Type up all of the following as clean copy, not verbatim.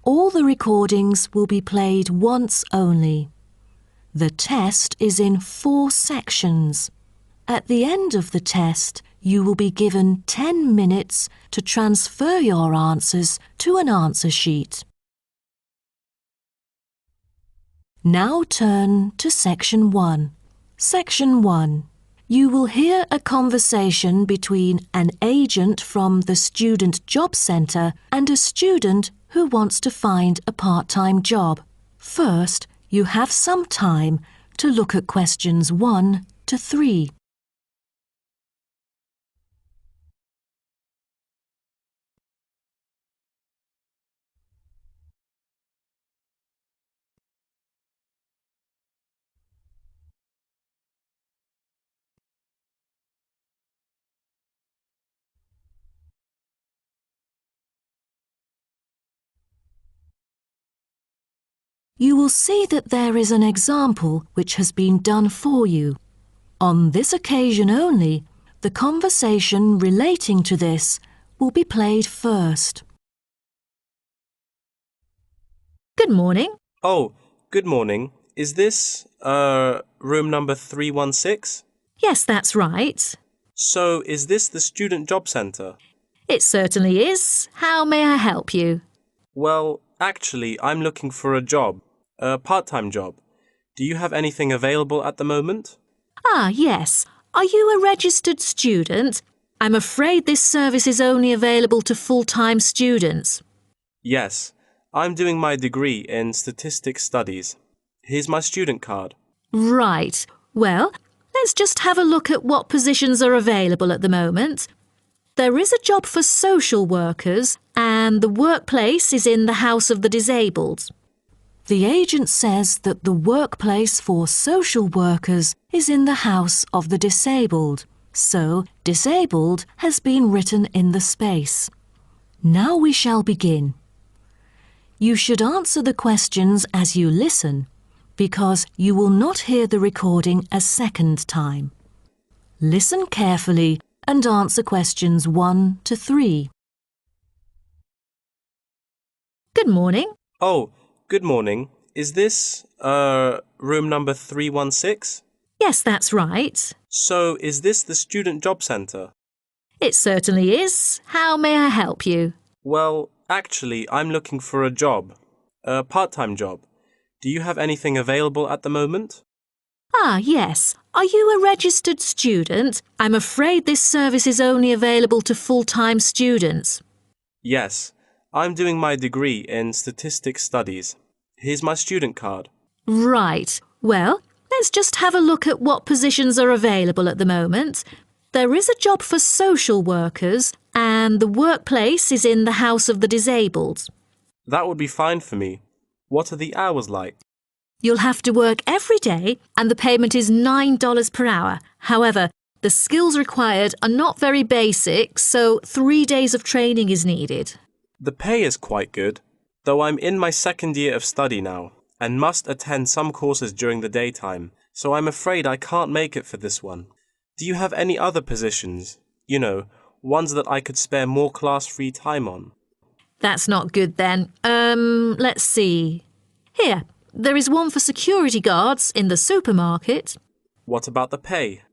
All the recordings will be played once only. The test is in 4 sections. At the end of the test, you will be given 10 minutes to transfer your answers to an answer sheet. Now turn to Section 1. Section 1. You will hear a conversation between an agent from the Student Job Centre and a student who wants to find a part-time job. First, you have some time to look at questions 1 to 3. You will see that there is an example which has been done for you. On this occasion only, the conversation relating to this will be played first. Good morning. Oh, good morning. Is this, room number 316? Yes, that's right. So, is this the Student Job Centre? It certainly is. How may I help you? Well, actually, I'm looking for a job, a part-time job. Do you have anything available at the moment? Ah, yes. Are you a registered student? I'm afraid this service is only available to full-time students. Yes, I'm doing my degree in statistics studies. Here's my student card. Right. Well, let's just have a look at what positions are available at the moment. There is a job for social workers, and the workplace is in the House of the Disabled. The agent says that the workplace for social workers is in the House of the Disabled, so disabled has been written in the space. Now we shall begin. You should answer the questions as you listen, because you will not hear the recording a second time. Listen carefully and answer questions 1 to 3. Good morning. Oh, good morning. Is this, room number 316? Yes, that's right. So, is this the Student Job Centre? It certainly is. How may I help you? Well, actually, I'm looking for a job, a part-time job. Do you have anything available at the moment? Ah, yes. Are you a registered student? I'm afraid this service is only available to full-time students. Yes, I'm doing my degree in statistics studies. Here's my student card. Right. Well, let's just have a look at what positions are available at the moment. There is a job for social workers, and the workplace is in the House of the Disabled. That would be fine for me. What are the hours like? You'll have to work every day, and the payment is $9 per hour. However, the skills required are not very basic, so 3 days of training is needed. The pay is quite good, though I'm in my second year of study now and must attend some courses during the daytime, so I'm afraid I can't make it for this one. Do you have any other positions? You know, ones that I could spare more class-free time on? That's not good then. Let's see. Here, there is one for security guards in the supermarket. What about the pay?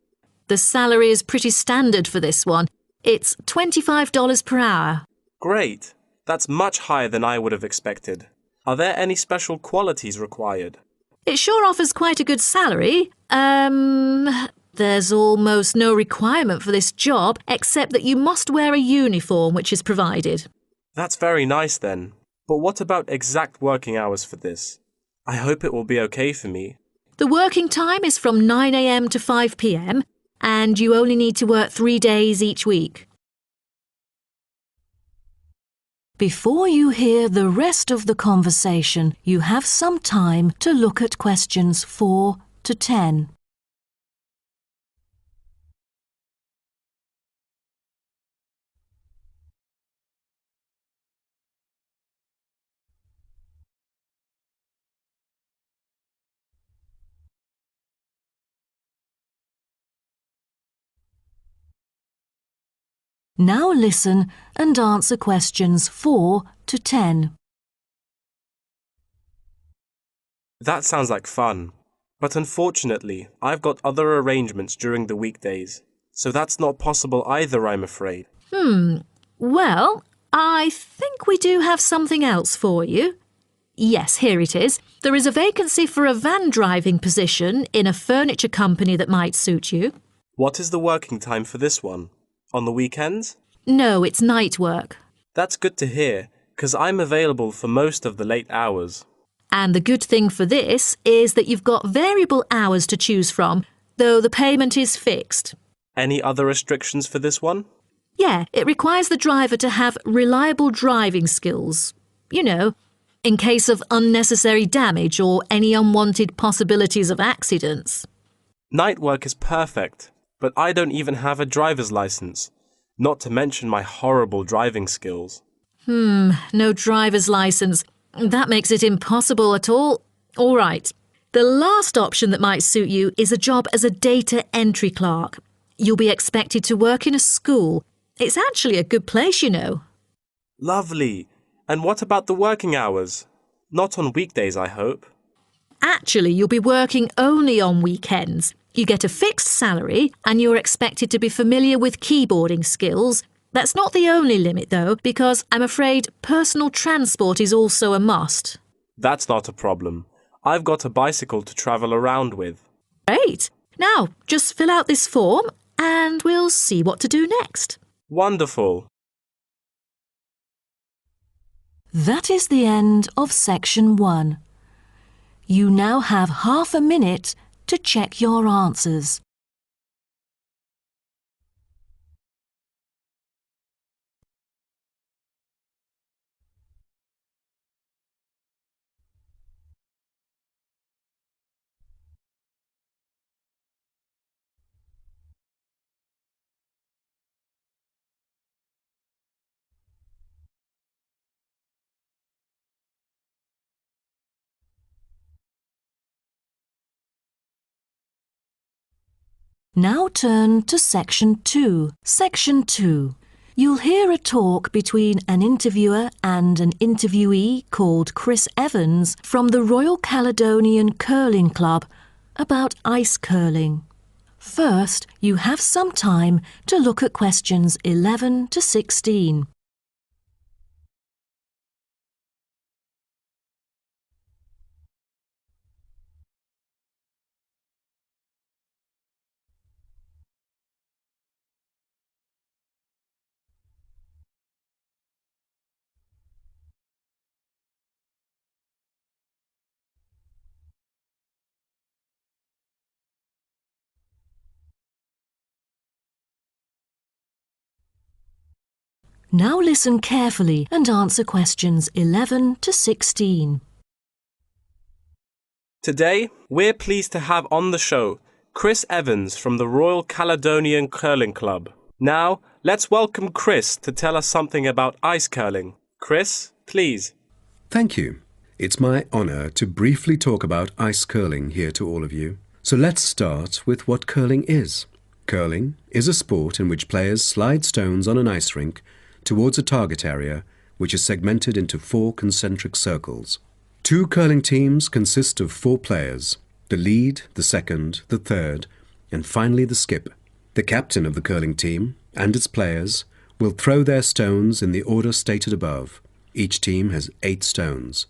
The salary is pretty standard for this one. It's $25 per hour. Great! That's much higher than I would have expected. Are there any special qualities required? It sure offers quite a good salary. There's almost no requirement for this job except that you must wear a uniform which is provided. That's very nice then. But what about exact working hours for this? I hope it will be okay for me. The working time is from 9 a.m. to 5 p.m. and you only need to work 3 days each week. Before you hear the rest of the conversation, you have some time to look at questions 4 to 10. Now listen and answer questions 4 to 10. That sounds like fun. But unfortunately, I've got other arrangements during the weekdays, so that's not possible either, I'm afraid. Well, I think we do have something else for you. Yes, here it is. There is a vacancy for a van driving position in a furniture company that might suit you. What is the working time for this one? On the weekends? No, it's night work. That's good to hear, 'cause I'm available for most of the late hours. And the good thing for this is that you've got variable hours to choose from, though the payment is fixed. Any other restrictions for this one? Yeah, it requires the driver to have reliable driving skills. You know, in case of unnecessary damage or any unwanted possibilities of accidents. Night work is perfect, but I don't even have a driver's license, not to mention my horrible driving skills. No driver's license. That makes it impossible at all. All right. The last option that might suit you is a job as a data entry clerk. You'll be expected to work in a school. It's actually a good place, you know. Lovely. And what about the working hours? Not on weekdays, I hope. Actually, you'll be working only on weekends. You get a fixed salary and you're expected to be familiar with keyboarding skills. That's not the only limit, though, because I'm afraid personal transport is also a must. That's not a problem. I've got a bicycle to travel around with. Great. Now, just fill out this form and we'll see what to do next. Wonderful. That is the end of section 1. You now have half a minute to check your answers. Now turn to section 2. Section 2. You'll hear a talk between an interviewer and an interviewee called Chris Evans from the Royal Caledonian Curling Club about ice curling. First, you have some time to look at questions 11 to 16. Now listen carefully and answer questions 11 to 16. Today, we're pleased to have on the show Chris Evans from the Royal Caledonian Curling Club. Now, let's welcome Chris to tell us something about ice curling. Chris, please. Thank you. It's my honour to briefly talk about ice curling here to all of you. So let's start with what curling is. Curling is a sport in which players slide stones on an ice rink towards a target area which is segmented into 4 concentric circles. 2 curling teams consist of 4 players, the lead, the second, the third, and finally the skip. The captain of the curling team and its players will throw their stones in the order stated above. Each team has 8 stones.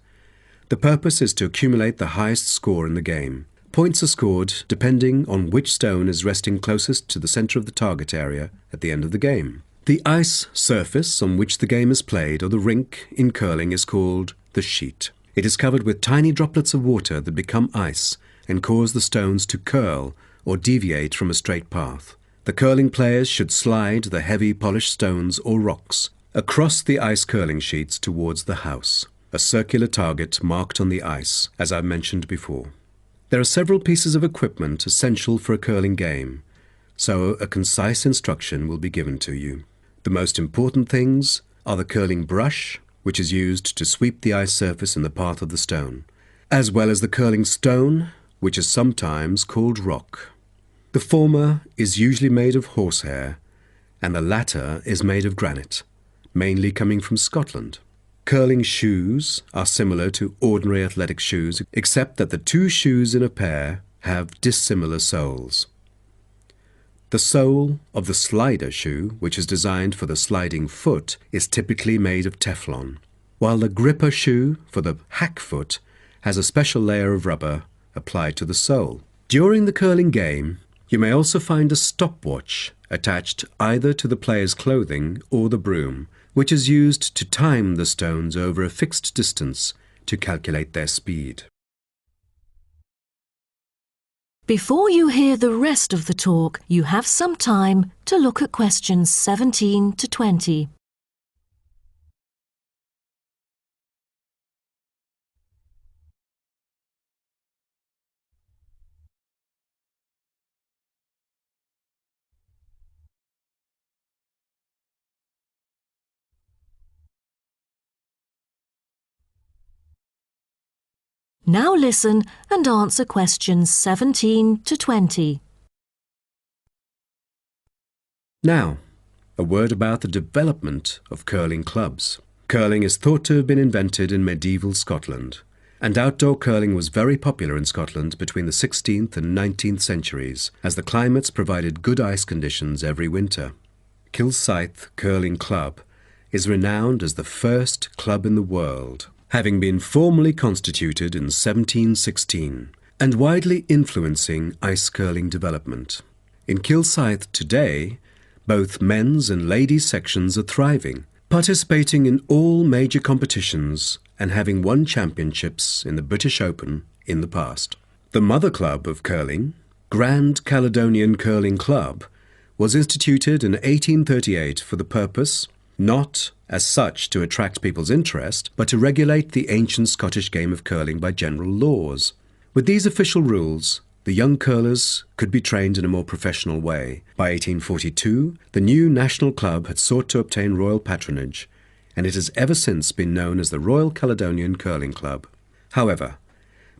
The purpose is to accumulate the highest score in the game. Points are scored depending on which stone is resting closest to the centre of the target area at the end of the game. The ice surface on which the game is played, or the rink in curling, is called the sheet. It is covered with tiny droplets of water that become ice and cause the stones to curl or deviate from a straight path. The curling players should slide the heavy polished stones or rocks across the ice curling sheets towards the house, a circular target marked on the ice, as I mentioned before. There are several pieces of equipment essential for a curling game, so a concise instruction will be given to you. The most important things are the curling brush, which is used to sweep the ice surface in the path of the stone, as well as the curling stone, which is sometimes called rock. The former is usually made of horsehair, and the latter is made of granite, mainly coming from Scotland. Curling shoes are similar to ordinary athletic shoes, except that the two shoes in a pair have dissimilar soles. The sole of the slider shoe, which is designed for the sliding foot, is typically made of Teflon, while the gripper shoe for the hack foot has a special layer of rubber applied to the sole. During the curling game, you may also find a stopwatch attached either to the player's clothing or the broom, which is used to time the stones over a fixed distance to calculate their speed. Before you hear the rest of the talk, you have some time to look at questions 17 to 20. Now listen and answer questions 17 to 20. Now, a word about the development of curling clubs. Curling is thought to have been invented in medieval Scotland, and outdoor curling was very popular in Scotland between the 16th and 19th centuries, as the climates provided good ice conditions every winter. Kilsyth Curling Club is renowned as the first club in the world, having been formally constituted in 1716, and widely influencing ice curling development. In Kilsyth today, both men's and ladies' sections are thriving, participating in all major competitions and having won championships in the British Open in the past. The mother club of curling, Grand Caledonian Curling Club, was instituted in 1838 for the purpose, not as such to attract people's interest, but to regulate the ancient Scottish game of curling by general laws. With these official rules, the young curlers could be trained in a more professional way. By 1842, the new national club had sought to obtain royal patronage, and it has ever since been known as the Royal Caledonian Curling Club. However,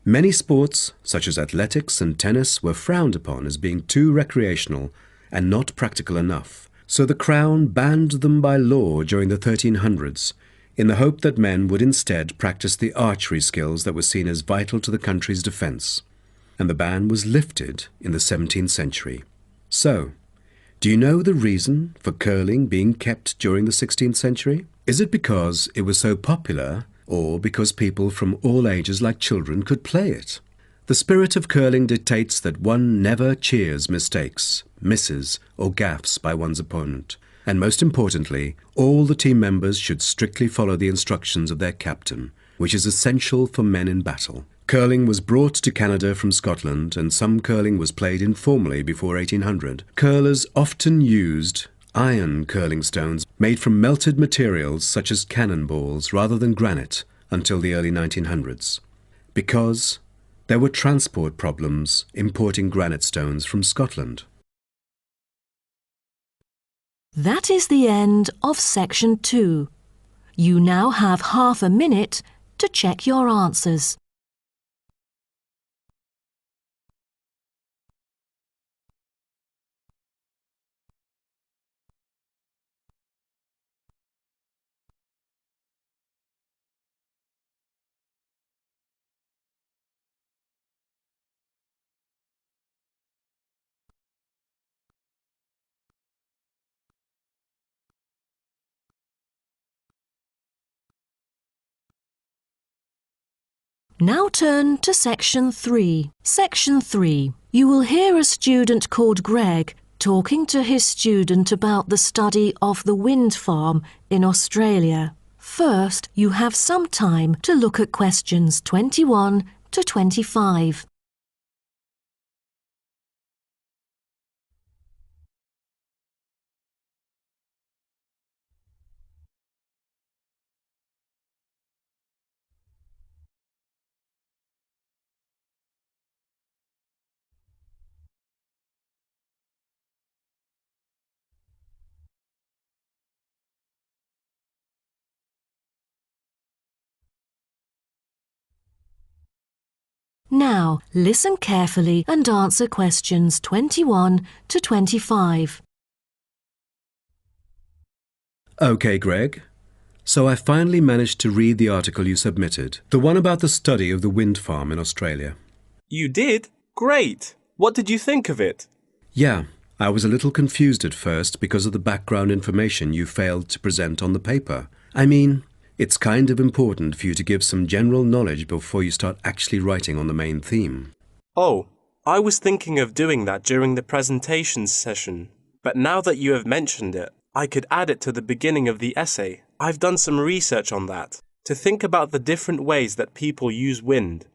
many sports, such as athletics and tennis, were frowned upon as being too recreational and not practical enough. So the Crown banned them by law during the 1300s, in the hope that men would instead practice the archery skills that were seen as vital to the country's defence. And the ban was lifted in the 17th century. So, do you know the reason for curling being kept during the 16th century? Is it because it was so popular, or because people from all ages like children could play it? The spirit of curling dictates that one never cheers mistakes, misses, or gaffes by one's opponent. And most importantly, all the team members should strictly follow the instructions of their captain, which is essential for men in battle. Curling was brought to Canada from Scotland, and some curling was played informally before 1800. Curlers often used iron curling stones made from melted materials such as cannonballs rather than granite until the early 1900s, because there were transport problems importing granite stones from Scotland. That is the end of section 2. You now have half a minute to check your answers. Now turn to section 3. Section 3. You will hear a student called Greg talking to his student about the study of the wind farm in Australia. First, you have some time to look at questions 21 to 25. Now, listen carefully and answer questions 21 to 25. OK, Greg. So I finally managed to read the article you submitted, the one about the study of the wind farm in Australia. You did? Great! What did you think of it? Yeah, I was a little confused at first because of the background information you failed to present on the paper. I mean, it's kind of important for you to give some general knowledge before you start actually writing on the main theme. Oh, I was thinking of doing that during the presentation session. But now that you have mentioned it, I could add it to the beginning of the essay. I've done some research on that, to think about the different ways that people use wind.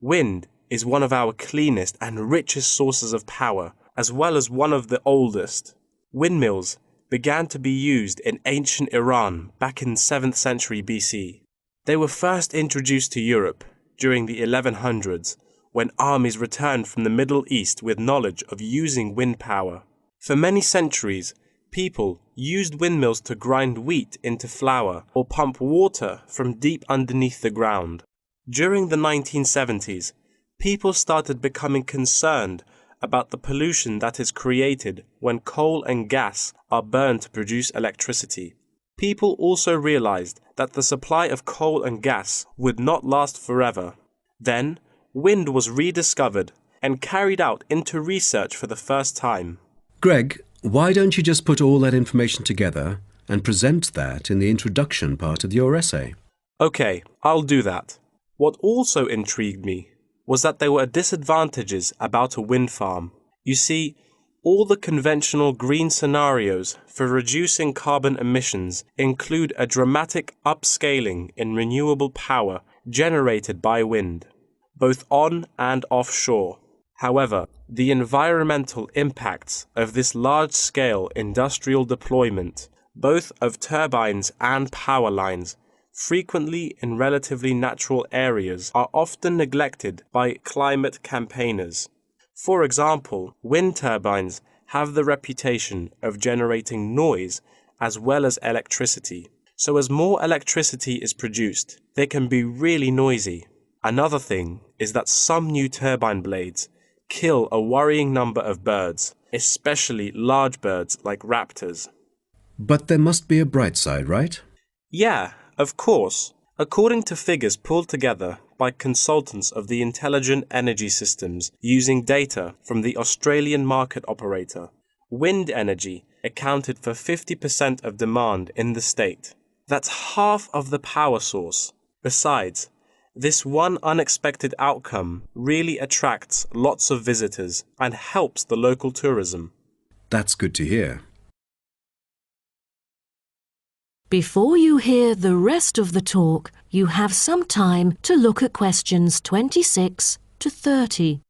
Wind is one of our cleanest and richest sources of power, as well as one of the oldest. Windmills began to be used in ancient Iran back in 7th century BC. They were first introduced to Europe during the 1100s, when armies returned from the Middle East with knowledge of using wind power. For many centuries, people used windmills to grind wheat into flour or pump water from deep underneath the ground. During the 1970s, people started becoming concerned about the pollution that is created when coal and gas are burned to produce electricity. People also realized that the supply of coal and gas would not last forever. Then, wind was rediscovered and carried out into research for the first time. Greg, why don't you just put all that information together and present that in the introduction part of your essay? Okay, I'll do that. What also intrigued me was that there were disadvantages about a wind farm. You see, all the conventional green scenarios for reducing carbon emissions include a dramatic upscaling in renewable power generated by wind, both on and offshore. However, the environmental impacts of this large-scale industrial deployment, both of turbines and power lines, frequently in relatively natural areas, are often neglected by climate campaigners. For example, wind turbines have the reputation of generating noise as well as electricity. So as more electricity is produced, they can be really noisy. Another thing is that some new turbine blades kill a worrying number of birds, especially large birds like raptors. But there must be a bright side, right? Yeah, of course. According to figures pulled together by consultants of the Intelligent Energy Systems using data from the Australian market operator, wind energy accounted for 50% of demand in the state. That's half of the power source. Besides, this one unexpected outcome really attracts lots of visitors and helps the local tourism. That's good to hear. Before you hear the rest of the talk, you have some time to look at questions 26 to 30.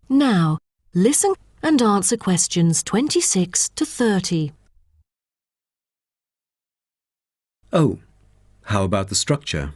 Now, listen and answer questions 26 to 30. Oh, how about the structure?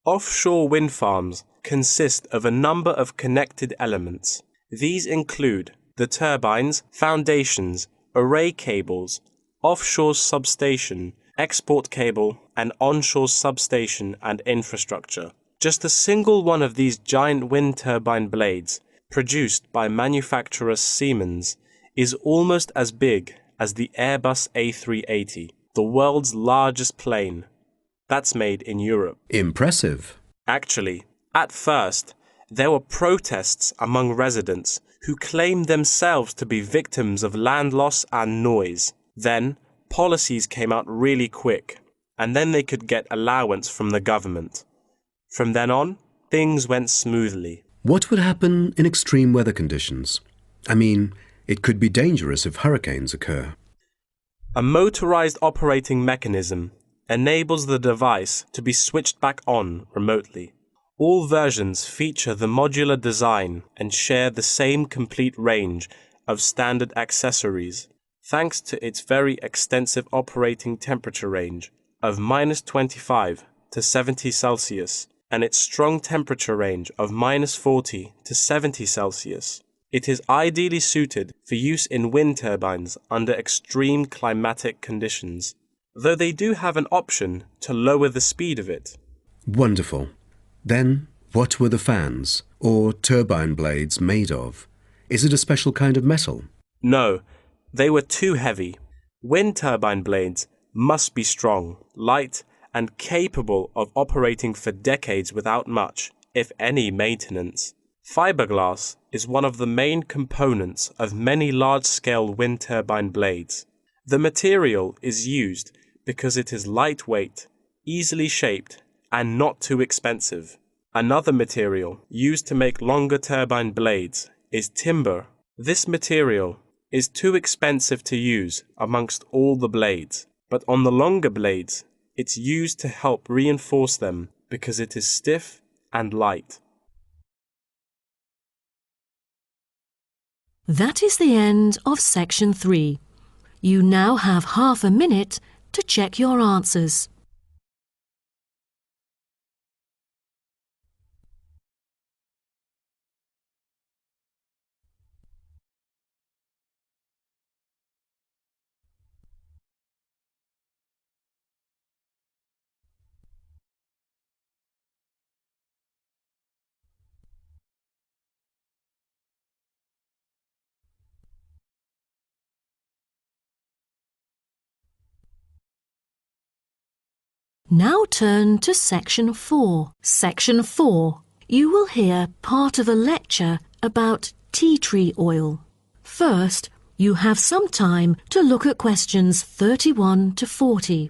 Offshore wind farms consist of a number of connected elements. These include the turbines, foundations, array cables, offshore substation, export cable, and onshore substation and infrastructure. Just a single one of these giant wind turbine blades, produced by manufacturer Siemens, is almost as big as the Airbus A380, the world's largest plane. That's made in Europe. Impressive. Actually, at first, there were protests among residents who claimed themselves to be victims of land loss and noise. Then, policies came out really quick, and then they could get allowance from the government. From then on, things went smoothly. What would happen in extreme weather conditions? I mean, it could be dangerous if hurricanes occur. A motorized operating mechanism enables the device to be switched back on remotely. All versions feature the modular design and share the same complete range of standard accessories, thanks to its very extensive operating temperature range of -25 to 70 Celsius and its strong temperature range of -40 to 70 Celsius. It is ideally suited for use in wind turbines under extreme climatic conditions, though they do have an option to lower the speed of it. Wonderful. Then, what were the fans, or turbine blades, made of? Is it a special kind of metal? No, they were too heavy. Wind turbine blades must be strong, light, and capable of operating for decades without much, if any, maintenance. Fiberglass is one of the main components of many large-scale wind turbine blades. The material is used because it is lightweight, easily shaped, and not too expensive. Another material used to make longer turbine blades is timber. This material is too expensive to use amongst all the blades, but on the longer blades, it's used to help reinforce them because it is stiff and light. That is the end of section 3. You now have half a minute to check your answers. Now turn to section 4. Section 4. You will hear part of a lecture about tea tree oil. First, you have some time to look at questions 31 to 40.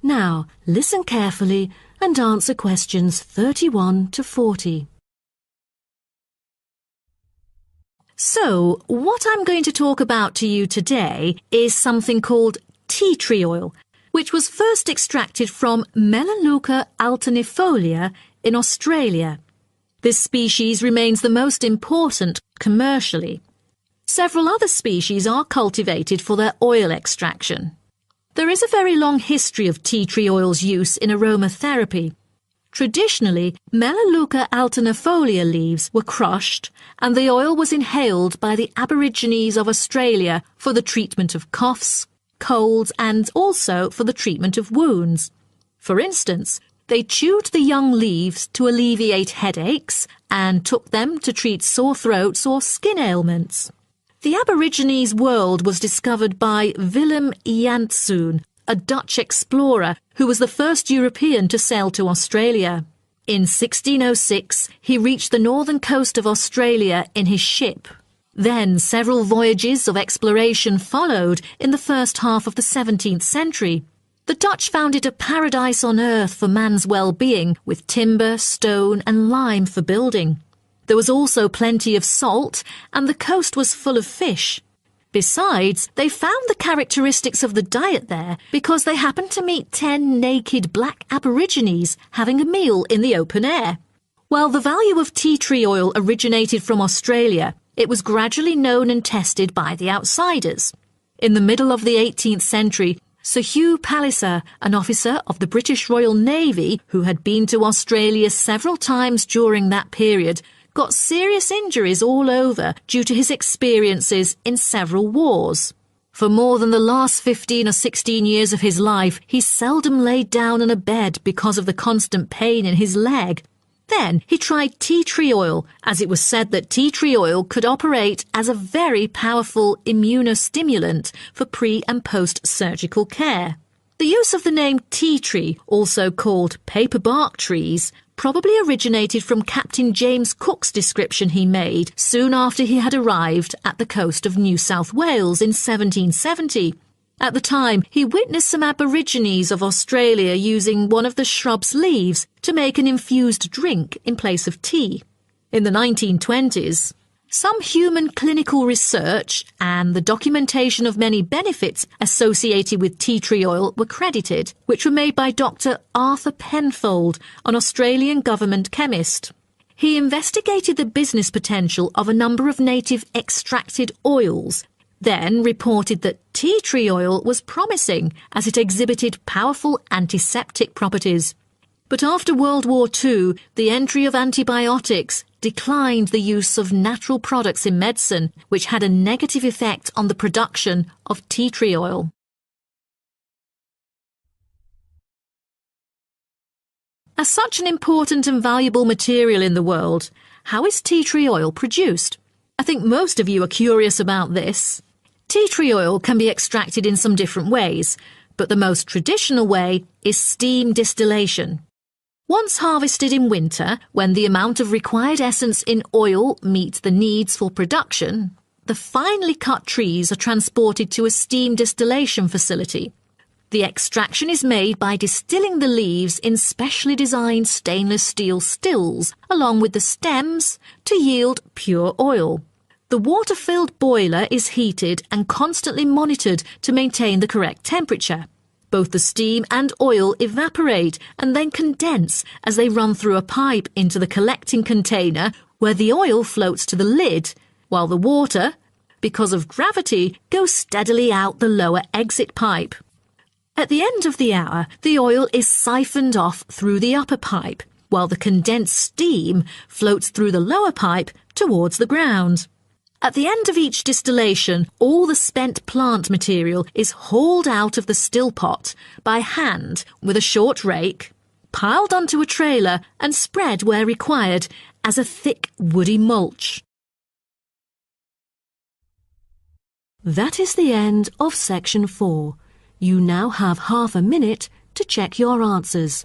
Now, listen carefully and answer questions 31 to 40. So, what I'm going to talk about to you today is something called tea tree oil, which was first extracted from Melaleuca alternifolia in Australia. This species remains the most important commercially. Several other species are cultivated for their oil extraction. There is a very long history of tea tree oil's use in aromatherapy. Traditionally, Melaleuca alternifolia leaves were crushed and the oil was inhaled by the Aborigines of Australia for the treatment of coughs, colds and also for the treatment of wounds. For instance, they chewed the young leaves to alleviate headaches and took them to treat sore throats or skin ailments. The Aborigines world was discovered by Willem Janszoon, a Dutch explorer who was the first European to sail to Australia. In 1606, he reached the northern coast of Australia in his ship. Then several voyages of exploration followed in the first half of the 17th century. The Dutch found it a paradise on earth for man's well-being, with timber, stone and lime for building. There was also plenty of salt, and the coast was full of fish. Besides, they found the characteristics of the diet there because they happened to meet 10 naked black Aborigines having a meal in the open air. While the value of tea tree oil originated from Australia, it was gradually known and tested by the outsiders. In the middle of the 18th century, Sir Hugh Palliser, an officer of the British Royal Navy who had been to Australia several times during that period, got serious injuries all over due to his experiences in several wars. For more than the last 15 or 16 years of his life, he seldom laid down on a bed because of the constant pain in his leg. Then he tried tea tree oil, as it was said that tea tree oil could operate as a very powerful immunostimulant for pre- and post-surgical care. The use of the name tea tree, also called paper bark trees, probably originated from Captain James Cook's description he made soon after he had arrived at the coast of New South Wales in 1770. At the time, he witnessed some Aborigines of Australia using one of the shrub's leaves to make an infused drink in place of tea. In the 1920s, some human clinical research and the documentation of many benefits associated with tea tree oil were credited, which were made by Dr. Arthur Penfold, an Australian government chemist. He investigated the business potential of a number of native extracted oils, then reported that tea tree oil was promising as it exhibited powerful antiseptic properties. But after World War II, the entry of antibiotics declined the use of natural products in medicine, which had a negative effect on the production of tea tree oil. As such an important and valuable material in the world, how is tea tree oil produced? I think most of you are curious about this. Tea tree oil can be extracted in some different ways, but the most traditional way is steam distillation. Once harvested in winter, when the amount of required essence in oil meets the needs for production, the finely cut trees are transported to a steam distillation facility. The extraction is made by distilling the leaves in specially designed stainless steel stills along with the stems to yield pure oil. The water-filled boiler is heated and constantly monitored to maintain the correct temperature. Both the steam and oil evaporate and then condense as they run through a pipe into the collecting container where the oil floats to the lid, while the water, because of gravity, goes steadily out the lower exit pipe. At the end of the hour, the oil is siphoned off through the upper pipe, while the condensed steam floats through the lower pipe towards the ground. At the end of each distillation, all the spent plant material is hauled out of the still pot by hand with a short rake, piled onto a trailer and spread where required as a thick woody mulch. That is the end of section 4. You now have half a minute to check your answers.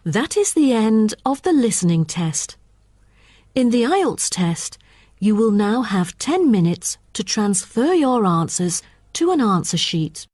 That is the end of the listening test. In the Ielts test, you will now have 10 minutes to transfer your answers to an answer sheet.